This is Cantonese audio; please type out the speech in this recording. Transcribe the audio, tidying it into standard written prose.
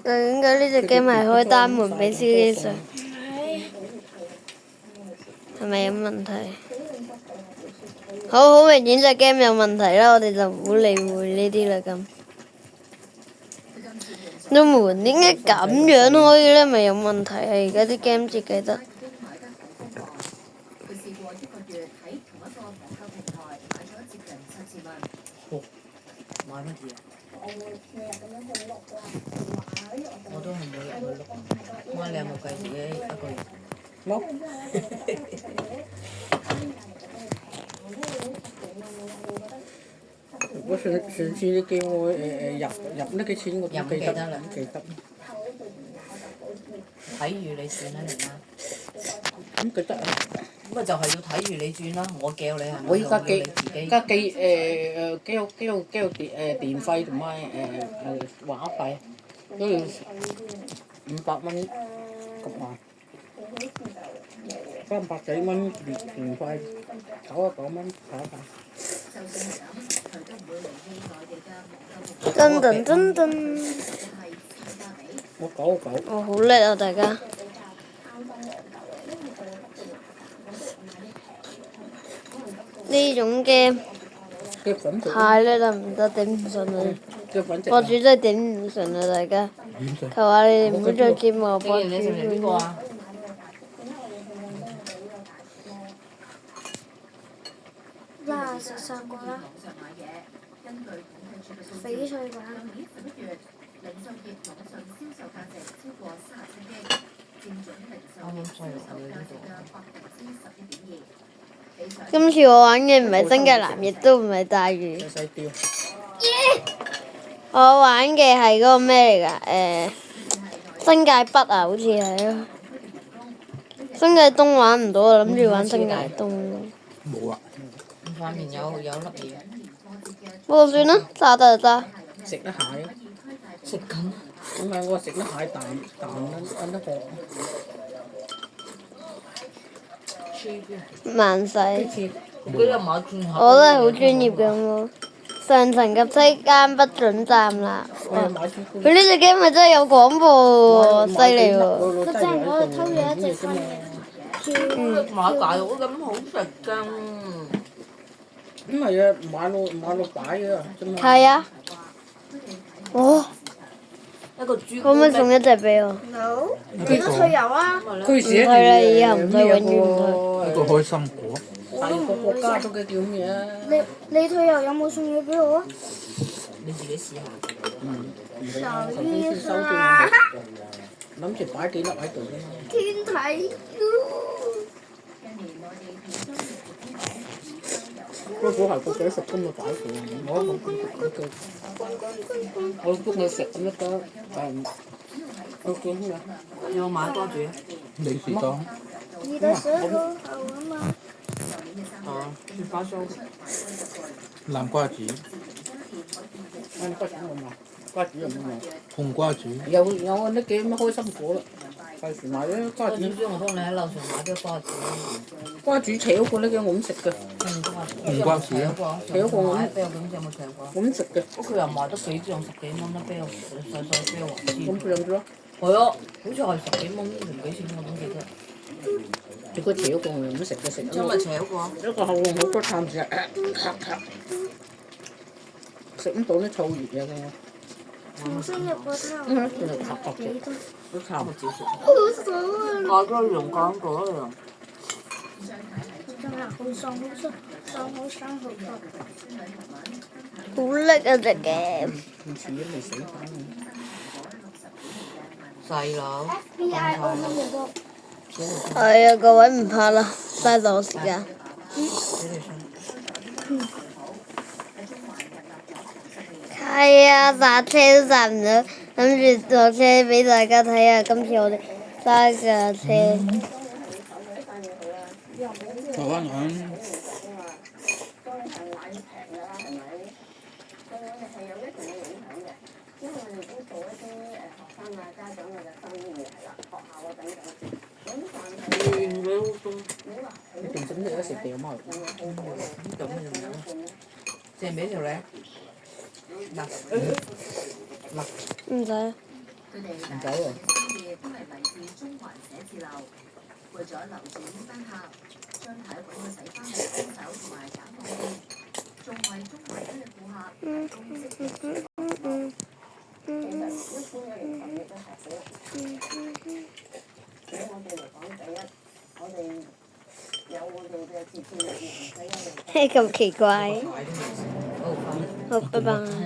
點解呢隻 game 係開單門俾司機上？係咪有問題？好明顯隻 game 有問題啦，我哋就唔好理會呢啲啦咁。個門點解咁樣開嘅咧？咪有問題啊！而家啲 game 設計得。買乜嘢？我都係冇入去碌。媽，你有冇計自己一個月？冇。我上次你叫我入呢幾錢我都記得啦，記得。睇住你算啦，你媽。咁記得啊。咁咪就係要睇住你轉啦，我叫你係咪？我依家記，而家記電費同埋話費，都要500蚊咁話，300幾蚊電費，99蚊話費。噔噔噔噔！我99。哦，好叻啊，大家！呢種 game 太叻啦，唔得頂唔順啊！博主真係頂唔順啊，大家！求下你哋唔好再揭我博主片。嗱，食曬過啦，翡翠版。今次我玩嘅唔係新界南，亦都唔係大嶼。我玩嘅係嗰個咩嚟㗎？新界北啊，好似係啊。新界東玩唔到啊，諗住玩新界東。冇啊！塊面有粒嘢。不過算啦，揸得就揸。食得蟹啊！食緊。唔係我食得蟹啖揾得過。萬世。我都係好專業嘅喎。上層及梯間不准站啦！佢呢隻 game 咪真係有廣播喎，犀利喎！佢真係我哋偷咗一隻翻嚟。買大佬咁好食㗎。唔係啊，買落擺啊，啫嘛。係啊。哇！一個豬。可唔可以送一隻俾我？幾多退油啊？佢寫住啦，以後唔退，永遠唔退。一個開心果。第二個國家都叫咩啊？你退油有冇送嘢俾我啊？你自己試下。小醫生啊！諗住擺幾粒喺度啫嘛。天體。嗰個係個仔食咁嘅擺住，我冇見佢嘅。我幫佢食咁一個我見咩？有買多住。你是當。你的舌頭好玩嗎？去發燒。南瓜子。南瓜子我買，瓜子又冇買。紅瓜子。有呢幾咩開心果啦，費事買啲瓜子。我幫你喺樓上買啲瓜子。瓜子扯過呢嘅我唔食嘅。紅瓜子啊。扯過我唔。啤酒咁有冇扯過？我唔食嘅。佢又賣得幾張10幾蚊一啤，細啤還咁佢飲咗？係啊，好似係10幾蚊定幾錢我都唔記得。如果扯過我唔食嘅食。真係扯過。一個喉嚨好多痰時，食唔到啲燥熱嘢嘅。重新入個湯。都差唔多。好爽啊！我都用廣告啦。真係好爽好爽，爽好爽好爽。好叻啊隻 game！唔似都未死翻。細佬。FBI 澳門嘅歌。係啊，各位唔怕啦，嘥咗我時間。係啊，剎車都剎唔到，諗住落車俾大家睇下，今次我哋揸架車。台灣人。你仲整咗食掉貓？借俾條你。嗱。唔使。唔使喎。咁奇怪。好快。好，拜拜。